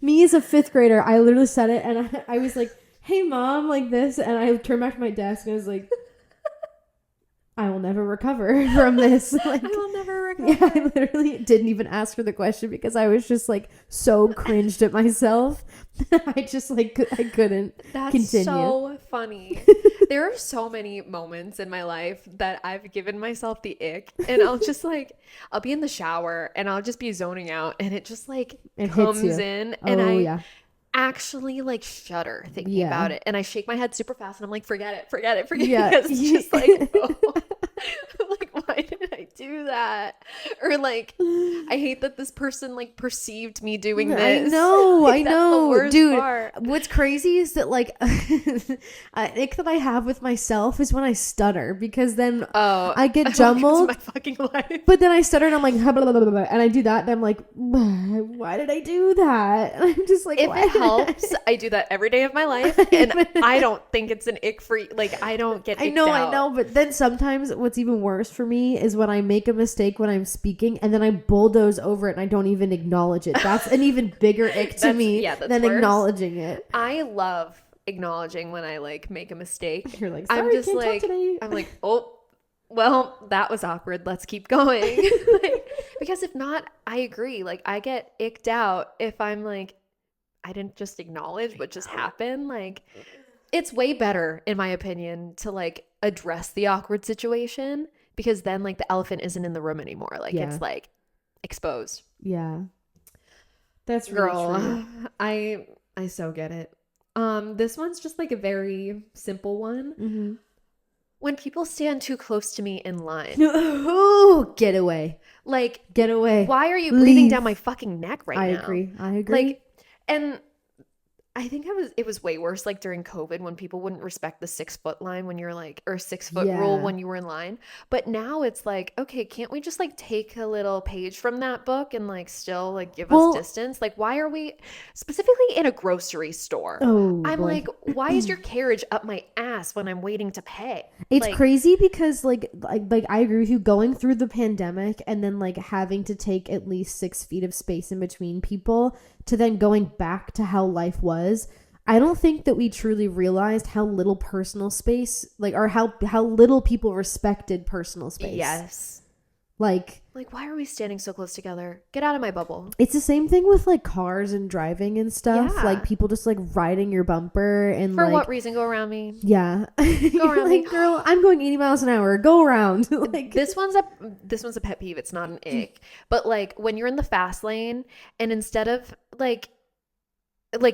me as a 5th grader, I literally said it, and I was like, hey Mom, like this. And I turned back to my desk and I was like, I will never recover from this. Like, I will never recover. Yeah, I literally didn't even ask her the question because I was just like so cringed at myself. I just like, I couldn't continue. That's so funny. There are so many moments in my life that I've given myself the ick, and I'll just like, I'll be in the shower and I'll just be zoning out, and it just like comes in, and actually like shudder thinking about it. And I shake my head super fast and I'm like, forget it. Yeah. Because it's just like, oh. Like, why did I do that? Or like, I hate that this person like perceived me doing this. I know, like, I know. Dude, part. What's crazy is that like an ick that I have with myself is when I stutter, because then I get jumbled. My fucking life. But then I stutter and I'm like, blah, blah, blah, blah, and I do that and I'm like, why did I do that? And I'm just like, if it helps, I do that every day of my life, and I don't think it's an ick free. Like, I don't get icked out. I know, but then sometimes what's even worse for me is when I make a mistake when I'm speaking and then I bulldoze over it and I don't even acknowledge it. That's an even bigger ick to me than worse. Acknowledging it. I love acknowledging when I like make a mistake. You're like, sorry, I'm just like, I'm like, oh, well, that was awkward. Let's keep going. Like, because if not, I agree. Like, I get icked out if I'm like, I didn't just acknowledge what just happened. Like, it's way better, in my opinion, to like address the awkward situation, because then like the elephant isn't in the room anymore. Like, it's like exposed. Yeah. That's really true. I so get it. This one's just like a very simple one. Mm-hmm. When people stand too close to me in line. Oh, get away. Like, get away. Why are you breathing down my fucking neck right now? I agree. Like, and I think it was way worse like during COVID, when people wouldn't respect the 6 foot line when you're like, or 6 foot rule when you were in line. But now it's like, okay, can't we just like take a little page from that book and like still like give us distance? Like, why are we specifically in a grocery store? I'm like, why is your carriage up my ass when I'm waiting to pay? It's like, crazy because like I agree with you, going through the pandemic and then like having to take at least 6 feet of space in between people to then going back to how life was. I don't think that we truly realized how little personal space, like, or how little people respected personal space. Yes. Like, why are we standing so close together? Get out of my bubble. It's the same thing with like cars and driving and stuff. Yeah. Like, people just like riding your bumper and for what reason? Go around me. Yeah. Go around me. Girl, I'm going 80 miles an hour. Go around. Like, this one's a pet peeve. It's not an ick. But like when you're in the fast lane and instead of like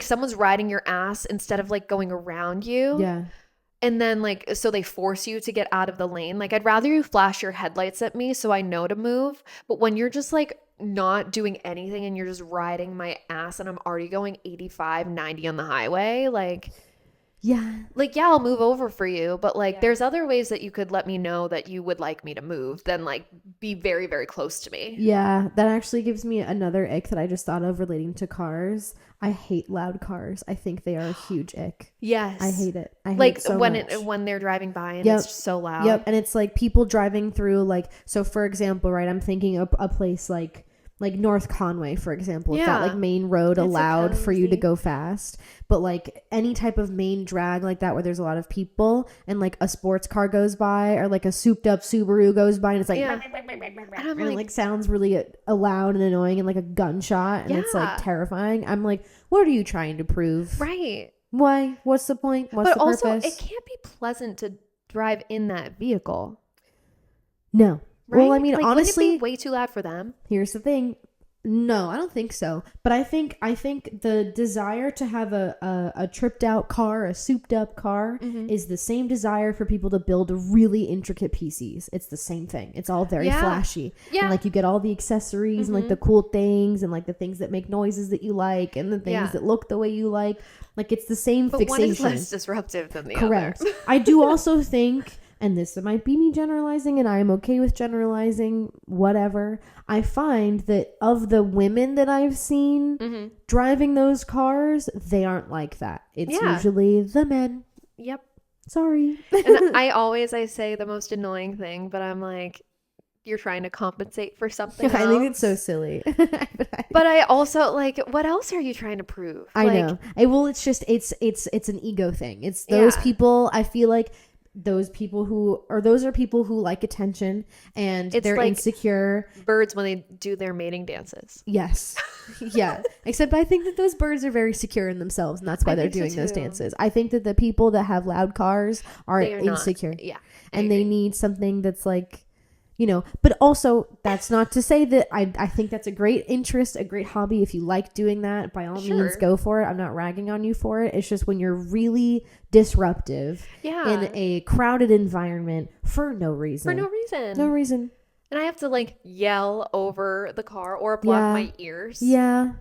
someone's riding your ass instead of like going around you. Yeah. And then like, so they force you to get out of the lane. Like, I'd rather you flash your headlights at me so I know to move. But when you're just like not doing anything and you're just riding my ass and I'm already going 85, 90 on the highway, like, yeah, I'll move over for you. But like, there's other ways that you could let me know that you would like me to move than like be very, very close to me. Yeah, that actually gives me another ick that I just thought of relating to cars. I hate loud cars. I think they are a huge ick. Yes. I hate it. I hate like it so when much. when they're driving by and it's just so loud. Yep. And it's like people driving through, like, so for example, right, I'm thinking of a place like North Conway, for example. It's that like main road allowed for you to go fast. But like any type of main drag like that where there's a lot of people and like a sports car goes by or like a souped up Subaru goes by and it's like, and it like sounds really loud and annoying and like a gunshot and it's like terrifying. I'm like, what are you trying to prove? Right. Why? What's the point? What's the purpose? But also, it can't be pleasant to drive in that vehicle. No. Right? Well, I mean, like, honestly, wouldn't it be way too loud for them? Here's the thing. No, I don't think so. But I think the desire to have a tripped out car, a souped up car, is the same desire for people to build really intricate PCs. It's the same thing. It's all very flashy. Yeah. And like you get all the accessories and like the cool things and like the things that make noises that you like and the things that look the way you like. Like, it's the same fixation. But one is less disruptive than the Correct. other. I do also think, and this might be me generalizing, and I am okay with generalizing, whatever. I find that of the women that I've seen driving those cars, they aren't like that. It's usually the men. Yep. Sorry. And I say the most annoying thing, but I'm like, you're trying to compensate for something else. I think it's so silly. But I also, like, what else are you trying to prove? I know. Well, it's just, it's an ego thing. It's those people, I feel like, those are people who like attention and they're like insecure. Birds when they do their mating dances. Yes. Yeah. Except I think that those birds are very secure in themselves and that's why they're doing those dances. I think that the people that have loud cars are insecure. Yeah. And they need something that's like, you know, but also that's not to say that I think that's a great interest, a great hobby. If you like doing that, by all means, go for it. I'm not ragging on you for it. It's just when you're really disruptive in a crowded environment for no reason. No reason. And I have to like yell over the car or block my ears. Yeah.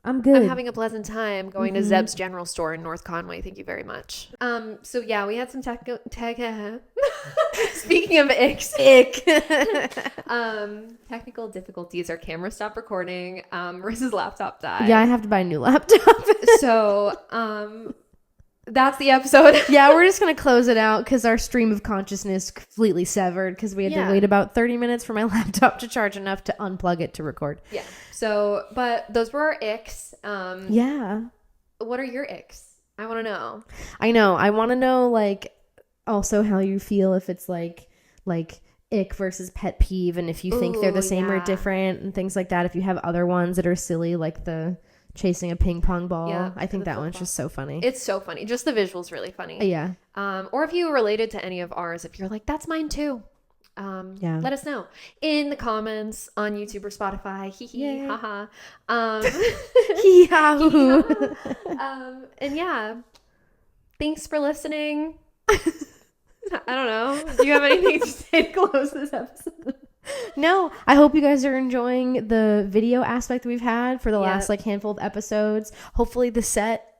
I'm good. I'm having a pleasant time going to Zeb's General Store in North Conway. Thank you very much. So yeah, we had some speaking of icks. Technical difficulties. Our camera stopped recording. Marissa's laptop died. Yeah, I have to buy a new laptop. So, that's the episode. Yeah, we're just going to close it out because our stream of consciousness completely severed because we had to wait about 30 minutes for my laptop to charge enough to unplug it to record. Yeah. So, but those were our icks. Yeah. What are your icks? I want to know. I know. I want to know, like, also how you feel if it's like ick versus pet peeve, and if you think they're the same or different and things like that. If you have other ones that are silly, like the chasing a ping pong ball. Yeah, I think that one's just so funny. It's so funny. Just the visual's really funny. Yeah. Or if you related to any of ours, if you're like, that's mine too. Let us know in the comments on YouTube or Spotify. Hee hee haha. Hee ha. And yeah, thanks for listening. I don't know. Do you have anything to say to close this episode? No, I hope you guys are enjoying the video aspect that we've had for the last like handful of episodes. Hopefully the set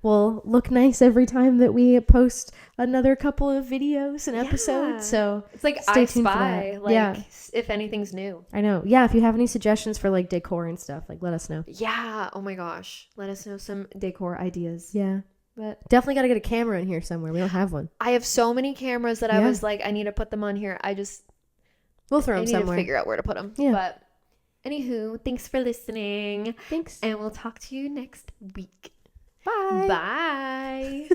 will look nice every time that we post another couple of videos and episodes. So it's like I Spy, like if anything's new. I know. Yeah, if you have any suggestions for like decor and stuff, like let us know. Yeah. Oh my gosh. Let us know some decor ideas. Yeah. But definitely got to get a camera in here somewhere. We don't have one. I have so many cameras that I was like, I need to put them on here. We'll throw them somewhere. To figure out where to put them. Yeah. But anywho, thanks for listening. Thanks. And we'll talk to you next week. Bye. Bye.